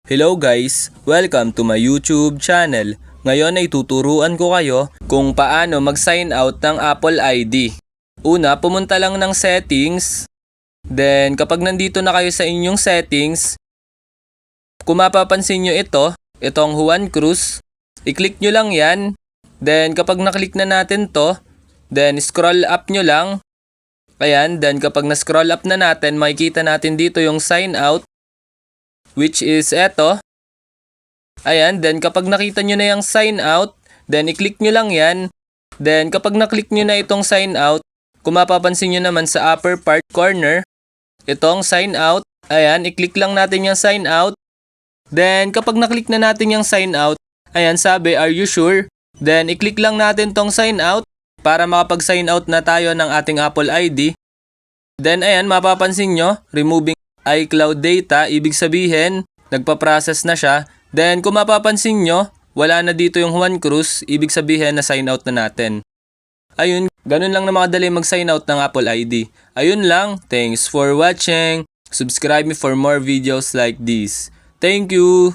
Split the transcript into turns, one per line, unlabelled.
Hello guys! Welcome to my YouTube channel. Ngayon ay tuturuan ko kayo kung paano mag-sign out ng Apple ID. Una, pumunta lang ng settings. Then kapag nandito na kayo sa inyong settings, kung mapapansin nyo itong Juan Cruz, i-click nyo lang yan. Then kapag naklik na natin to, then scroll up nyo lang. Ayan, then kapag na-scroll up na natin, makikita natin dito yung sign out. Which is eto. Ayan, then kapag nakita nyo na yung sign out, then i-click nyo lang yan. Then kapag naklik nyo na itong sign out, kung mapapansin nyo naman sa upper part corner, itong sign out. Ayan, i-click lang natin yung sign out. Then kapag naklik na natin yung sign out, ayan sabi, are you sure? Then i-click lang natin tong sign out para makapag-sign out na tayo ng ating Apple ID. Then ayan, mapapansin nyo, removing iCloud data, ibig sabihin, nagpa-process na siya. Then kung mapapansin nyo, wala na dito yung Juan Cruz, ibig sabihin na sign out na natin. Ayun, ganun lang na makadali mag-sign out ng Apple ID. Ayun lang, thanks for watching. Subscribe me for more videos like this. Thank you!